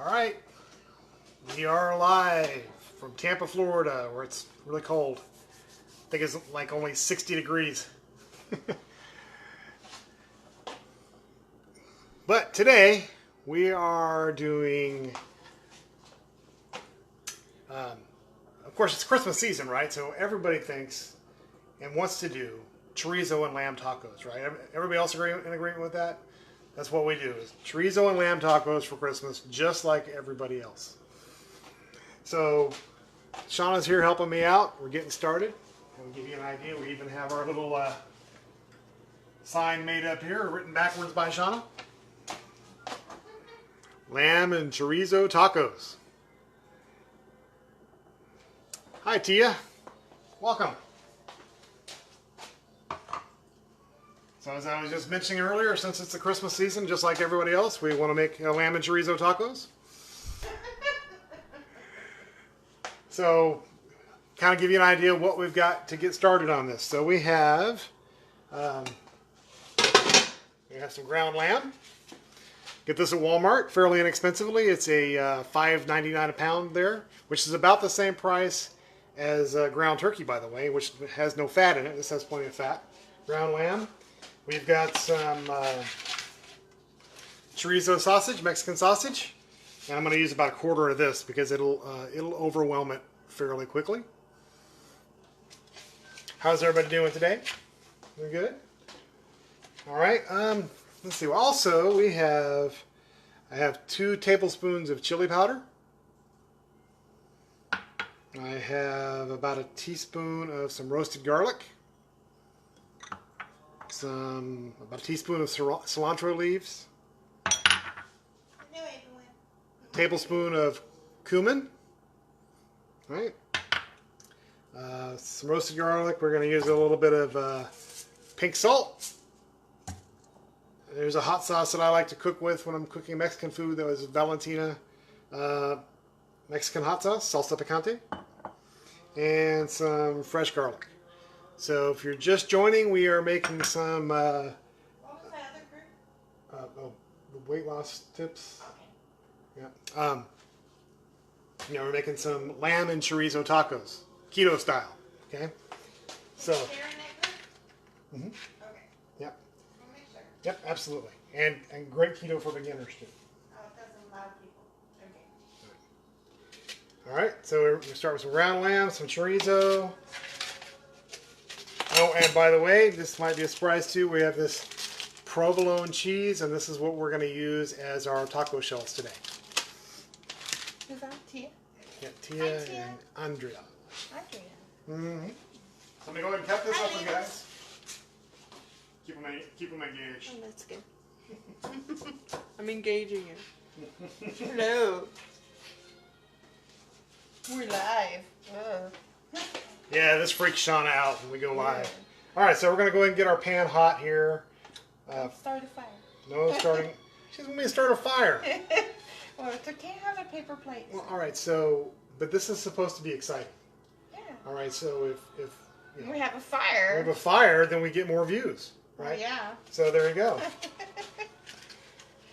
All right, we are live from Tampa, Florida, where it's really cold. I think it's like only 60 degrees. But today we are doing, of course it's Christmas season, right? So everybody thinks and wants to do chorizo and lamb tacos, right? Everybody else in agreement with that? That's what we do, is chorizo and lamb tacos for Christmas, just like everybody else. So Shauna's here helping me out. We're getting started. And we'll give you an idea. We even have our little sign made up here, written backwards by Shauna. Lamb and chorizo tacos. Hi, Tia. Welcome. So as I was just mentioning earlier, since it's the Christmas season, just like everybody else, we want to make lamb and chorizo tacos. So, kind of give you an idea of what we've got to get started on this. So we have some ground lamb. Get this at Walmart fairly inexpensively. It's a $5.99 a pound there, which is about the same price as ground turkey, by the way, which has no fat in it. This has plenty of fat. Ground lamb. We've got some chorizo sausage, Mexican sausage, and I'm going to use about a quarter of this because it'll overwhelm it fairly quickly. How's everybody doing today? Doing good? All right. Let's see. Also, I have 2 tablespoons of chili powder. I have about a teaspoon of some roasted garlic. About a teaspoon of cilantro leaves. A tablespoon of cumin. Right. Some roasted garlic. We're going to use a little bit of pink salt. There's a hot sauce that I like to cook with when I'm cooking Mexican food. That was Valentina Mexican hot sauce, salsa picante, and some fresh garlic. So if you're just joining, we are making some What was that other group? the weight loss tips. Okay. Yeah. We're making some lamb and chorizo tacos, keto style. Okay. So. Share in that group? Mm-hmm. Okay. Yep. I'll make sure. Yep. Absolutely. And great keto for beginners too. Oh, it doesn't allow people. Okay. All right. So we start with some ground lamb, some chorizo. Oh, and by the way, this might be a surprise too. We have this provolone cheese, and this is what we're going to use as our taco shells today. Who's that? Tia? Yeah, Tia Hi, Tia. and Andrea. Andrea. Mm-hmm. So let me go ahead and cut this Hi, up, ladies. guys. Keep them engaged. Oh, that's good. I'm engaging you. Hello. We're live. Yeah, this freaks Shauna out when we go live. All right, so we're going to go ahead and get our pan hot here. Start a fire. No starting. She doesn't want me to start a fire. Well, it's okay to have a paper plate. Well, all right, so, but this is supposed to be exciting. Yeah. All right, so if We have a we fire. have a fire, then we get more views, right? Oh, yeah. So there you go.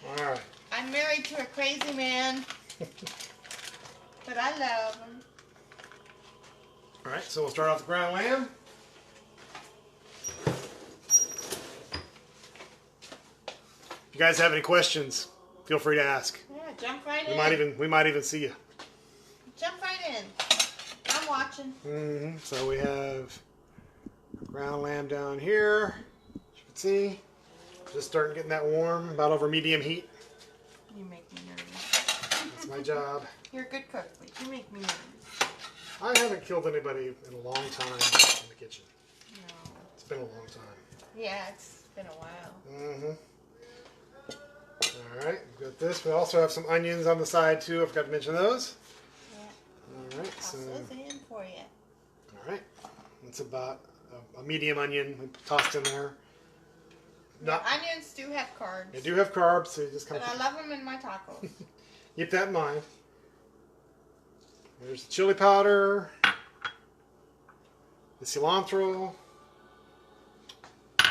All right. I'm married to a crazy man, but I love him. All right, so we'll start off the ground lamb. If you guys have any questions, feel free to ask. Yeah, jump right We in. might even see you. Jump right in. I'm watching. Mm-hmm. So we have ground lamb down here. As you can see, just starting getting that warm, about over medium heat. You make me nervous. That's my job. You're a good cook, but you make me nervous. I haven't killed anybody in a long time in the kitchen. No. It's been a long time. Yeah, it's been a while. Mm-hmm. All right, we've got this. We also have some onions on the side too. I forgot to mention those. Yeah. All right, Toss so those in for you. all right, it's about a medium onion we tossed in there. Not, Onions do have carbs. they do have carbs, so you just kind But I of love them in my tacos. keep that in mind. There's the chili powder, the cilantro, the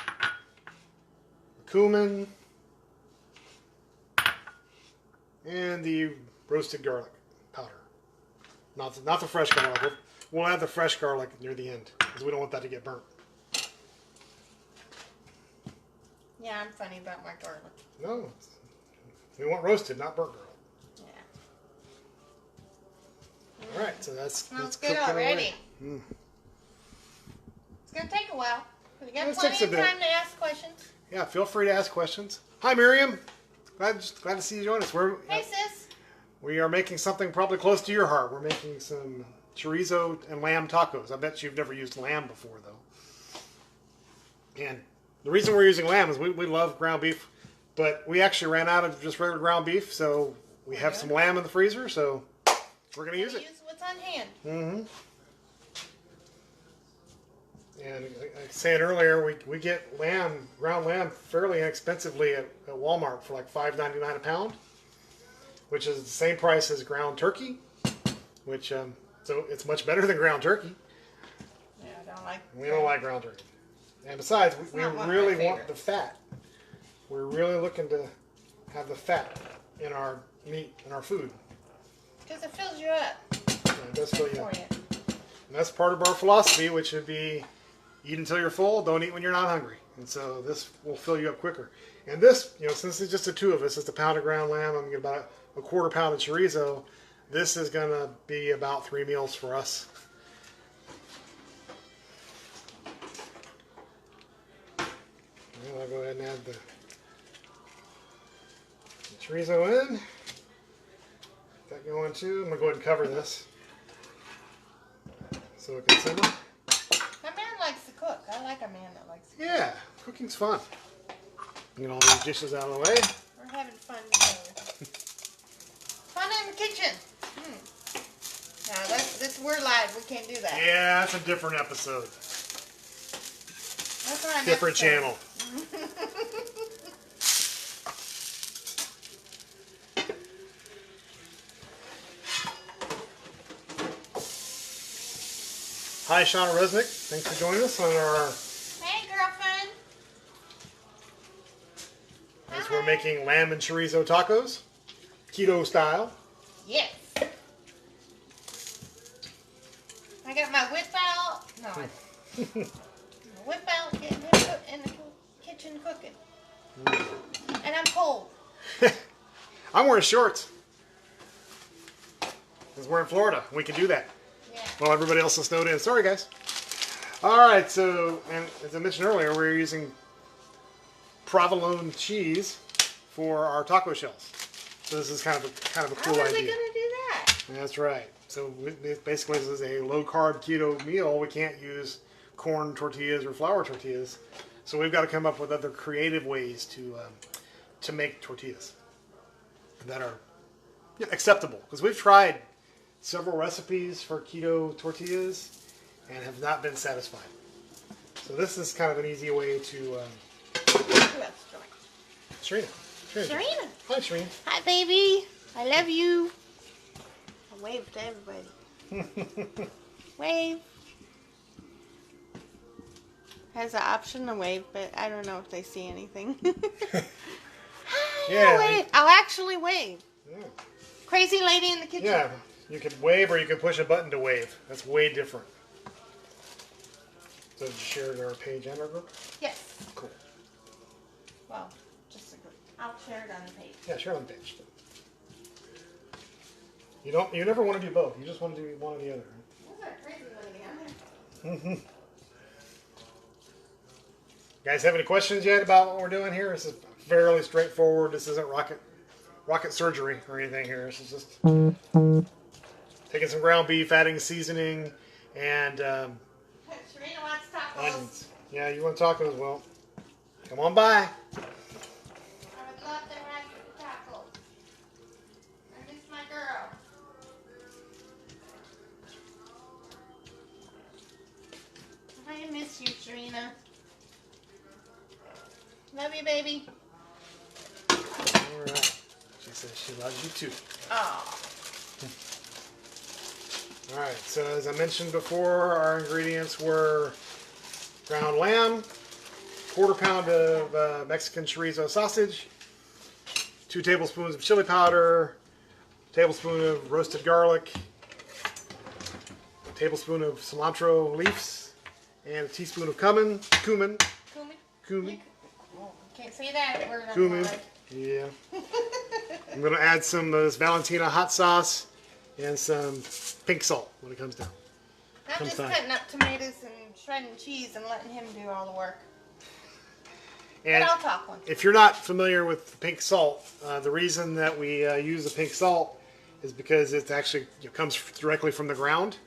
cumin, and the roasted garlic powder. Not the fresh garlic. We'll add the fresh garlic near the end because we don't want that to get burnt. Yeah, I'm funny about my garlic. No, we want roasted, not burnt garlic. Yeah. All right, so that's Smells good cooking away. already. It's gonna take a while. We got This plenty takes a of bit. time to ask questions. Yeah, feel free to ask questions. Hi, Miriam. Glad to see you join us. Hey, sis. We are making something probably close to your heart. We're making some chorizo and lamb tacos. I bet you've never used lamb before, though. And the reason we're using lamb is we love ground beef, but we actually ran out of just regular ground beef, so we have some lamb in the freezer, so we're going to use it. Use what's on hand. Mm-hmm. And like I was saying earlier, we get ground lamb fairly inexpensively at Walmart for like $5.99 a pound, which is the same price as ground turkey, which so it's much better than ground turkey. Yeah, I don't like. We don't like ground turkey, and besides, we not one of really my want the fat. We're really looking to have the fat in our meat and our food. Because it fills you up. Yeah, it does fill you For up. you. And that's part of our philosophy, which would be eat until you're full, don't eat when you're not hungry. And so this will fill you up quicker. And this, since it's just the two of us, it's a pound of ground lamb, I'm going to get about a quarter pound of chorizo. This is going to be about 3 meals for us. And I'll go ahead and add the chorizo in. Get that going too. I'm going to go ahead and cover this so it can simmer. My man likes to cook. I like a man that likes to cook. Yeah, cooking's fun. Get all these dishes out of the way. We're having fun together. Fun in the kitchen. Now, we're live. We can't do that. Yeah, that's a different episode. That's not an Different episode. channel. Hi, Shauna Resnick. Thanks for joining us on our, Hey, girlfriend. as we're making lamb and chorizo tacos, keto style. Yes. I got my whip out. No, my whip out, getting him in the kitchen cooking. And I'm cold. I'm wearing shorts. Because we're in Florida. We can do that. Yeah. Well, everybody else is snowed in. Sorry, guys. All right, so, and as I mentioned earlier, we're using provolone cheese for our taco shells. So this is kind of a cool How are they idea. going to do that? That's right. So basically, this is a low-carb keto meal. We can't use corn tortillas or flour tortillas. So we've got to come up with other creative ways to make tortillas that are acceptable. Because we've tried several recipes for keto tortillas and have not been satisfied. So this is kind of an easy way to... Who else joined? Sharina. Serena. Hi, Sharina. Hi, baby. I love you. I wave to everybody. Wave. Has the option to wave, but I don't know if they see anything. Yeah. I'll wave. I'll actually wave. Yeah. Crazy lady in the kitchen. Yeah, you could wave or you could push a button to wave. That's way different. So did you share it on our page and our group? Yes. Cool. Well, just a group. I'll share it on the page. Yeah, share it on the page. You never want to do both. You just want to do one or the other. Those are crazy lady on there. Guys, have any questions yet about what we're doing here? This is fairly straightforward. This isn't rocket surgery or anything here. This is just taking some ground beef, adding seasoning, and Serena wants tacos. onions. Yeah, you want tacos? As well, come on by. I would love to have tacos. I miss my girl. I miss you, Serena. Love you, baby. All right. She says she loves you too. Oh. All right. So as I mentioned before, our ingredients were ground lamb, quarter pound of Mexican chorizo sausage, 2 tablespoons of chili powder, tablespoon of roasted garlic, a tablespoon of cilantro leaves, and a teaspoon of cumin. Cumin? Oh, can't say that word. Cumin. Yeah. I'm going to add some of this Valentina hot sauce and some pink salt when it comes down. I'm just cutting up tomatoes and shredding cheese and letting him do all the work. And but I'll talk one. If you're not familiar with the pink salt, the reason that we use the pink salt is because it actually comes directly from the ground,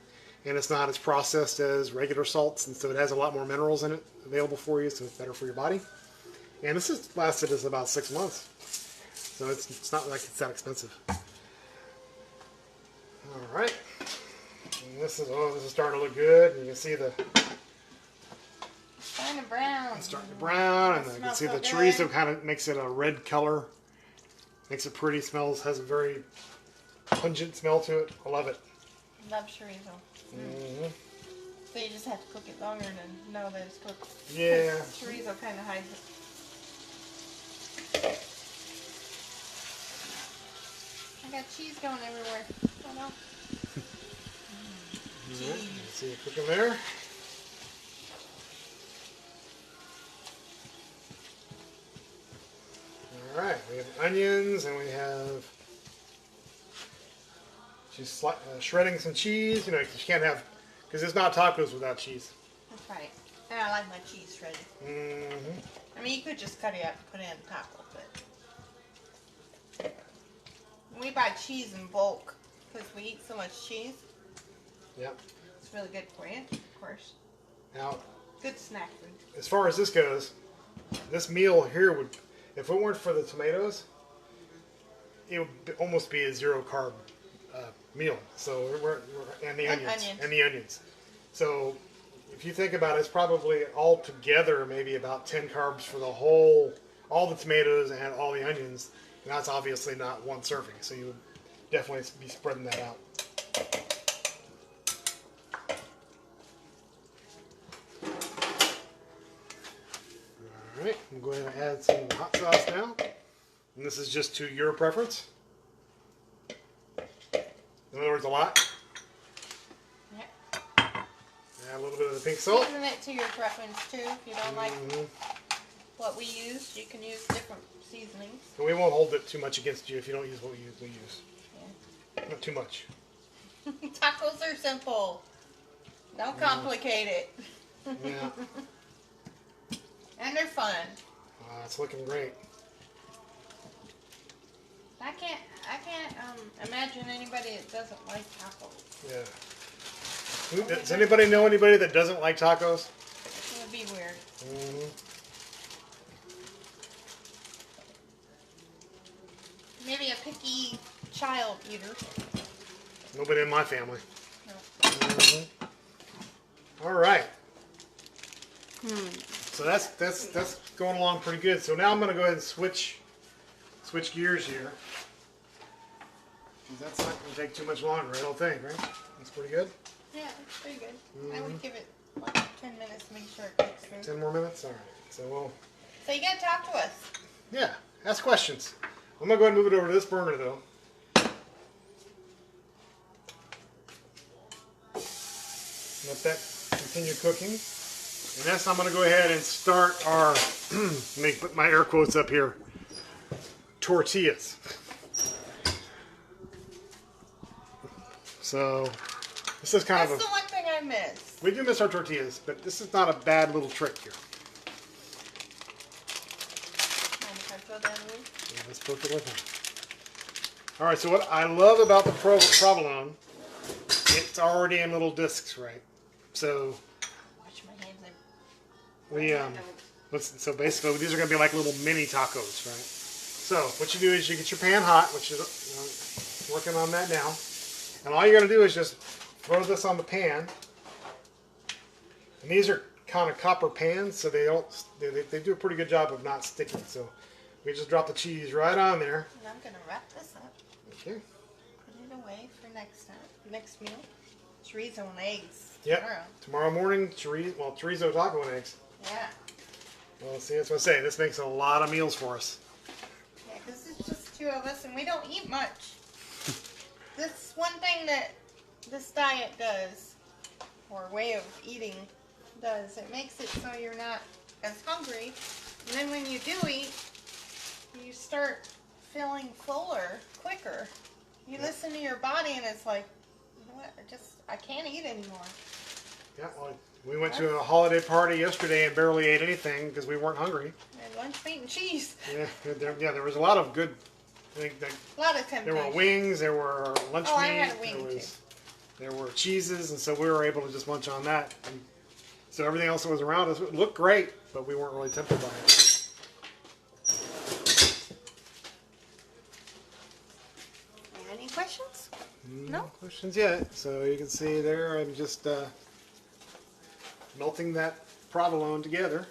and it's not as processed as regular salts, and so it has a lot more minerals in it available for you, so it's better for your body. And this has lasted us about 6 months, so it's not like it's that expensive. All right, and this is starting to look good. You can see the starting to brown. It's starting to brown, and you can see the chorizo kind of makes it a red color. Makes it pretty. Has a very pungent smell to it. I love it. Love chorizo. Mm-hmm. So you just have to cook it longer to know that it's cooked. Yeah. Chorizo kind of hides it. I got cheese going everywhere. Oh no. Cheese. See it cooking there. All right, we have onions, and we have she's shredding some cheese. You know, you can't have, because there's not tacos without cheese. That's right. And I like my cheese shredded. Mm-hmm. I mean, you could just cut it up and put it in a taco, but we buy cheese in bulk because we eat so much cheese. Yep. It's really good for you, of course. Now, good snack food. As far as this goes, this meal here would, if it weren't for the tomatoes, it would almost be a 0 carb meal. So and the onions. So if you think about it, it's probably all together maybe about 10 carbs for all the tomatoes and all the onions. And that's obviously not one serving. So you would definitely be spreading that out. All right, I'm going to add some hot sauce now. And this is just to your preference. In other words, a lot. Yep. Add a little bit of the pink salt. Season it to your preference too. If you don't like what we use, you can use different seasonings. And we won't hold it too much against you if you don't use what we use. Yeah. Not too much. Tacos are simple. Don't complicate it. Yeah. And they're fun. It's looking great. I can't imagine anybody that doesn't like tacos. Yeah. Does anybody know anybody that doesn't like tacos? It would be weird. Mm-hmm. Maybe a picky child eater. Nobody in my family. No. Mm-hmm. All right. So that's going along pretty good. So now I'm going to go ahead and switch gears here. That's not going to take too much longer, I don't think, right? That's pretty good. Yeah, it's pretty good. I would give it like 10 minutes to make sure it cooks through. 10 more minutes? All right. So you got to talk to us. Yeah, ask questions. I'm going to go ahead and move it over to this burner, though. Let that continue cooking. And next I'm going to go ahead and start our, let me put my air quotes up here, tortillas. So this is kind That's of the one thing I miss. we do miss our tortillas, but this is not a bad little trick here. Mind if I throw that in? Yeah, that's perfectly fine. All right, so what I love about the provolone, it's already in little discs, right? So Watch my hands. so basically these are going to be like little mini tacos, right? So what you do is you get your pan hot, which is working on that now, and all you're going to do is just throw this on the pan. And these are kind of copper pans, so they do a pretty good job of not sticking. So we just drop the cheese right on there. And I'm going to wrap this up. Okay. Put it away for next meal. Chorizo and eggs. Yep. Tomorrow morning, chorizo, taco, and eggs. Yeah. Well, see, that's what I say. This makes a lot of meals for us. Yeah, because it's just 2 of us, and we don't eat much. This one thing that this diet does, or way of eating does, it makes it so you're not as hungry. And then when you do eat, you start feeling fuller quicker. You listen to your body and it's like, you know what, I can't eat anymore. Yeah, well, we went to a holiday party yesterday and barely ate anything because we weren't hungry. And lunch meat and cheese. There was a lot of good. I think A lot of temptation. there were wings, there were lunch meat, I had a wing too. There were cheeses, and so we were able to just munch on that. And so everything else that was around us looked great, but we weren't really tempted by it. Any questions? No questions yet. So you can see there, I'm just melting that provolone together.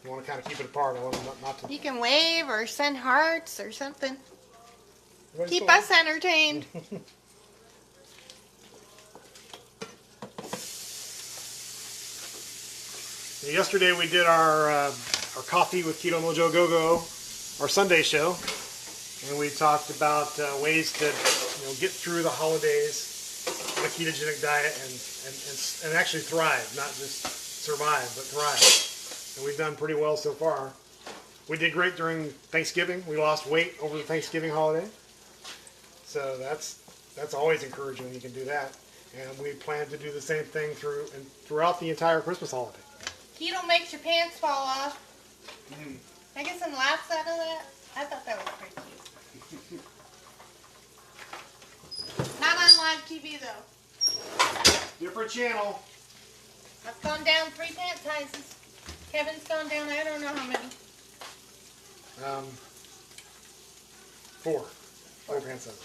You want to kind of keep it apart. I want not to. You can wave or send hearts or something. Everybody's Keep cool. us entertained. Yesterday we did our coffee with Keto Mojo Go-Go, our Sunday show, and we talked about ways to get through the holidays on a ketogenic diet and actually thrive, not just survive, but thrive. And we've done pretty well so far. We did great during Thanksgiving. We lost weight over the Thanksgiving holiday. So that's always encouraging when you can do that. And we plan to do the same thing throughout the entire Christmas holiday. Keto makes your pants fall off. I get some laughs out of that. I thought that was pretty cute. Not on live TV though. Different channel. I've gone down 3 pant sizes. Kevin's gone down I don't know how many. 4 pant sizes.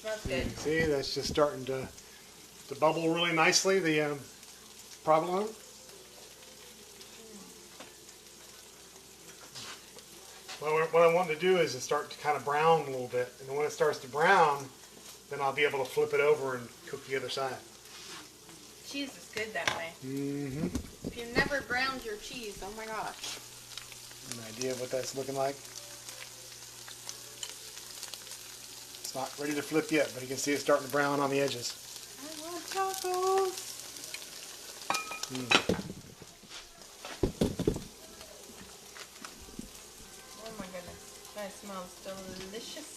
Smells good. See, that's just starting to bubble really nicely, the provolone. Well, what I want to do is to start to kind of brown a little bit, and then when it starts to brown, then I'll be able to flip it over and cook the other side. Cheese is good that way. Mm-hmm. If you've never browned your cheese, oh my gosh. An idea of what that's looking like? It's not ready to flip yet, but you can see it starting to brown on the edges. I want tacos. Oh my goodness. That smells delicious.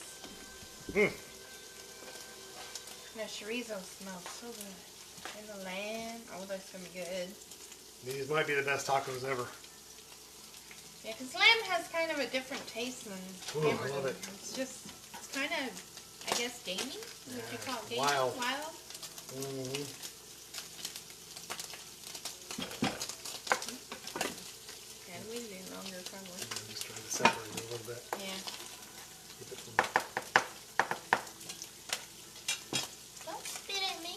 That chorizo smells so good. And the lamb. Oh, that's going to be good. These might be the best tacos ever. Yeah, because lamb has kind of a different taste than hamburger. I love it. It's kind of, I guess, gamey? Would you call it gamey? Wild. Wild? And we do longer probably. I'm just trying to separate it a little bit. Yeah. Keep it from Don't spit at me.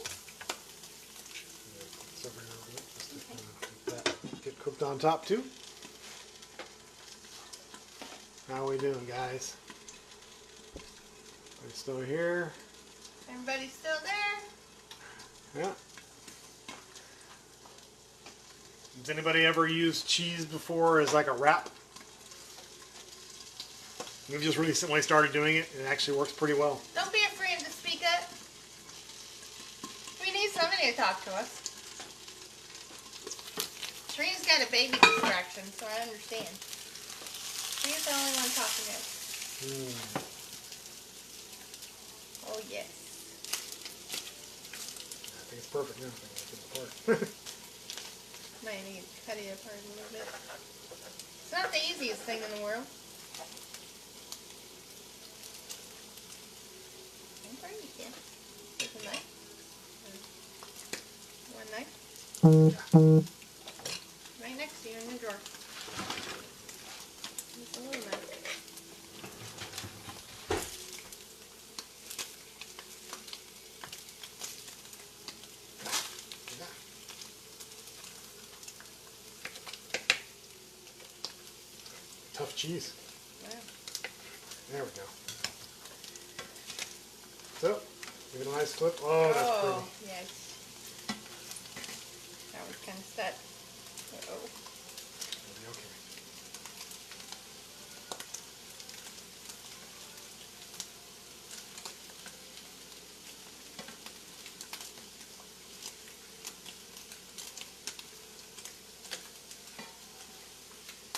separate it a little bit. Just to let that get cooked on top too. How are we doing, guys? Are we still here? Everybody still there? Yeah. Has anybody ever used cheese before as like a wrap? We've just recently started doing it, and it actually works pretty well. Don't be afraid to speak up. We need somebody to talk to us. Trina's got a baby distraction, so I understand. Trina's the only one talking to us. Oh, yes. I think it's perfect now. I think it's apart. Might need to cut it apart a little bit. It's not the easiest thing in the world. I'm sure you can. With a knife. One knife. Right next to you in the drawer. Just a little knife. Tough cheese. Wow. There we go. So, give it a nice flip. Oh, that's pretty. Yes. That was kind of set. Uh-oh. Okay.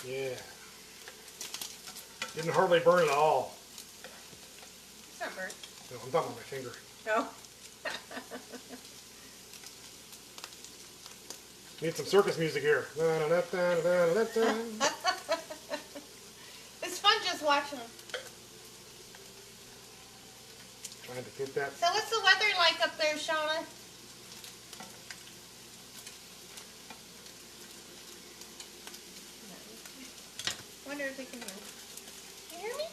Yeah. Didn't hardly burn at all. It's not burnt. No, I'm talking about my finger. No. Need some circus music here. It's fun just watching them. Trying to get that. So what's the weather like up there, Shauna? Wonder if they can hear me. Can you hear me?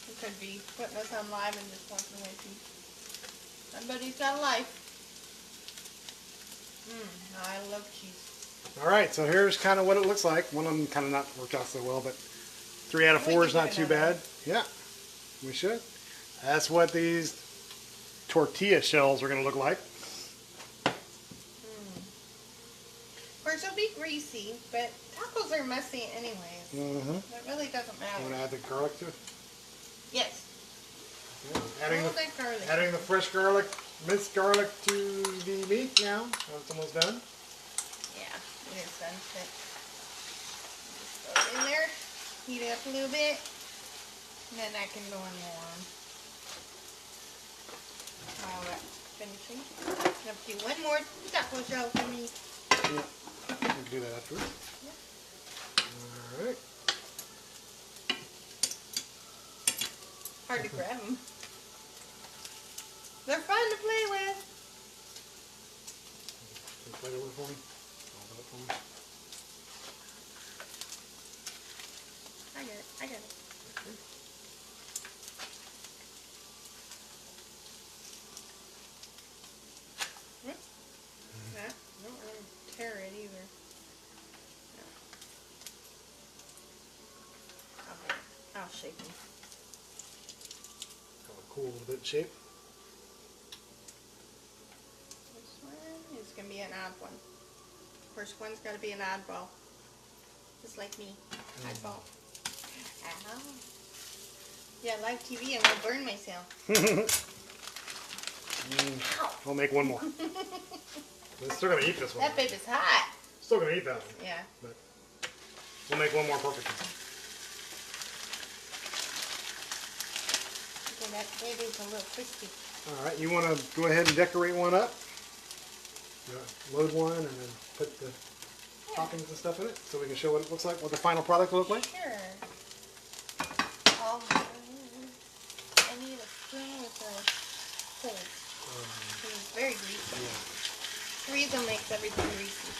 It could be putting us on live and just walking away from. Somebody's got a life. I love cheese. All right, so here's kind of what it looks like. One of them kind of not worked out so well, but 3 out of 4 is not too bad. Yeah, we should. That's what these tortilla shells are going to look like. Of course, it'll be greasy, but tacos are messy anyways. Mm-hmm. It really doesn't matter. Want to add the garlic to it? Yes. Yeah, adding A little bit garlic. adding the fresh garlic, minced garlic to the meat now. It's almost done. Yeah, it is done. Just throw it in there, heat it up a little bit, and then that can go in more. While that's finishing, I'm going to do one more taco shell for me. Yeah, we can do that afterwards. Yeah. All right. Hard to grab them. They're fun to play with. Can you play it over for me? Hold it up for me. I got it. I got it. Okay. Yeah, don't really tear it either. No. I'll shake them. Got a cool little bit shape. This one is going to be an odd one. First one's got to be an oddball. Just like me. Oddball. Ow. Yeah, live TV, I'm going to burn myself. I'll make one more. We're still going to eat this one. That baby's hot. Still going to eat that one. Yeah. But we'll make one more perfect. Okay, that baby's a little crispy. All right, you want to go ahead and decorate one up? Load one and then put the toppings and stuff in it so we can show what it looks like, what the final product will look like? Sure. I need a spoon with a hole. It's very greasy. Yeah. Chorizo makes everything greasy.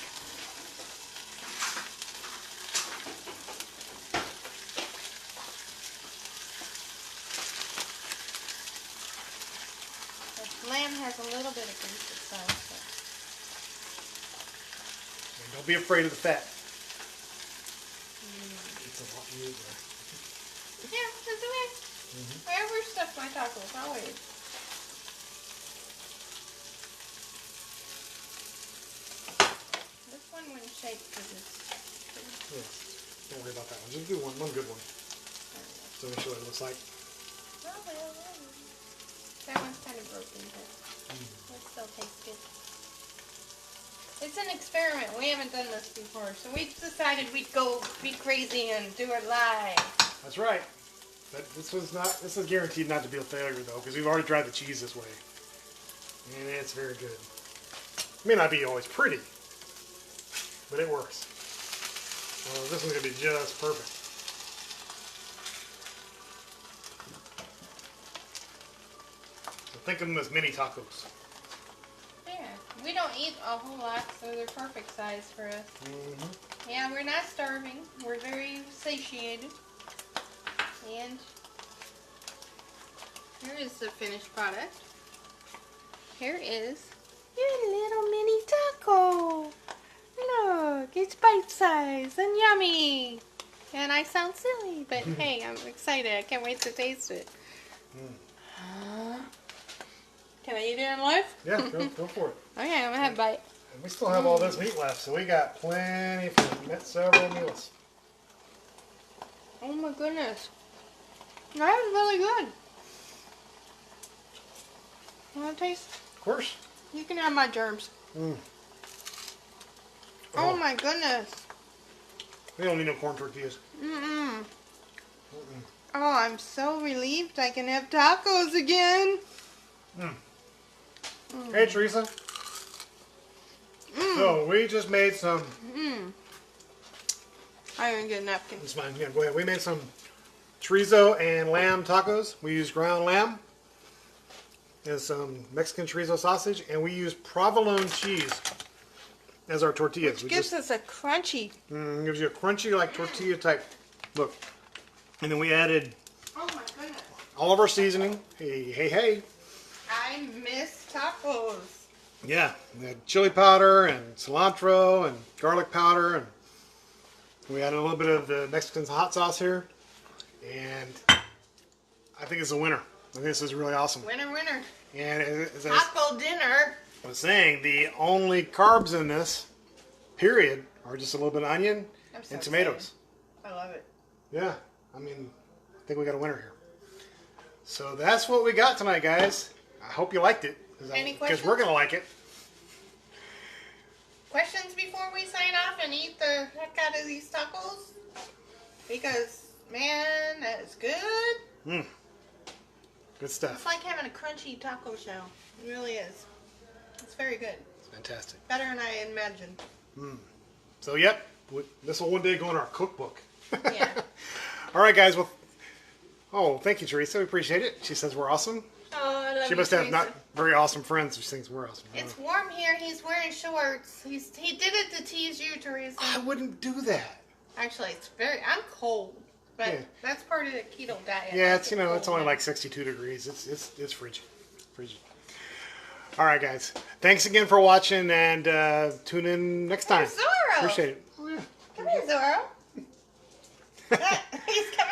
The lamb has a little bit of grease itself. And don't be afraid of the fat. It's a lot of meat there. Yeah, that's the way. I overstuff my tacos, always. This one wouldn't shake because it's... Yes. Don't worry about that one. Just do one good one. So we show what it looks like. That one's kind of broken, but it still tastes good. It's an experiment. We haven't done this before, so we decided we'd go be crazy and do it live. That's right. But this is guaranteed not to be a failure though, because we've already tried the cheese this way. And it's very good. It may not be always pretty, but it works. Well, this one's going to be just perfect. So think of them as mini tacos. Yeah, we don't eat a whole lot, so they're perfect size for us. Yeah, we're not starving. We're very satiated. And here is the finished product. Here is your little mini taco. Look, it's bite-sized and yummy. And I sound silly, but hey, I'm excited. I can't wait to taste it. Can I eat it in live? Yeah, go for it. Okay, I'm gonna have a bite. And we still have all this meat left, so we got plenty for several meals. Oh my goodness. That is really good. Want to taste? Of course. You can have my germs. Oh my goodness. We don't need no corn tortillas. Oh, I'm so relieved I can have tacos again. Hey, Teresa. So we just made some. I didn't get a napkin. It's fine. Yeah, go ahead. We made some chorizo and lamb tacos. We used ground lamb and some Mexican chorizo sausage, and we used provolone cheese as our tortillas. Which gives us a crunchy. Gives you a crunchy, like tortilla type look. And then we added Oh my goodness. all of our seasoning. Hey, hey, hey. I miss tacos. Yeah, we had chili powder and cilantro and garlic powder, and we added a little bit of the Mexican hot sauce here. And I think it's a winner. I think this is really awesome. Winner, winner. And as I Taco dinner. was saying, the only carbs in this, period, are just a little bit of onion I'm so and tomatoes. excited. I love it. Yeah, I mean, I think we got a winner here. So that's what we got tonight, guys. I hope you liked it. Any Because questions? we're going to like it. Questions before we sign off and eat the heck out of these tacos? Because, man, that is good. Good stuff. It's like having a crunchy taco shell. It really is. It's very good. It's fantastic. Better than I imagined. So, yep, this will one day go in our cookbook. Yeah. All right, guys. Well, thank you, Teresa. We appreciate it. She says we're awesome. Oh, I love She you, must have Teresa. not very awesome friends who thinks we're awesome. It's warm here. He's wearing shorts. He did it to tease you, Teresa. I wouldn't do that. Actually, I'm cold. But Yeah. that's part of the keto diet. Yeah, That's it's a it's cold only one. like 62 degrees. It's frigid. All right, guys. Thanks again for watching, and tune in next time. There's Zorro. Appreciate it. Come here, Zorro. He's coming.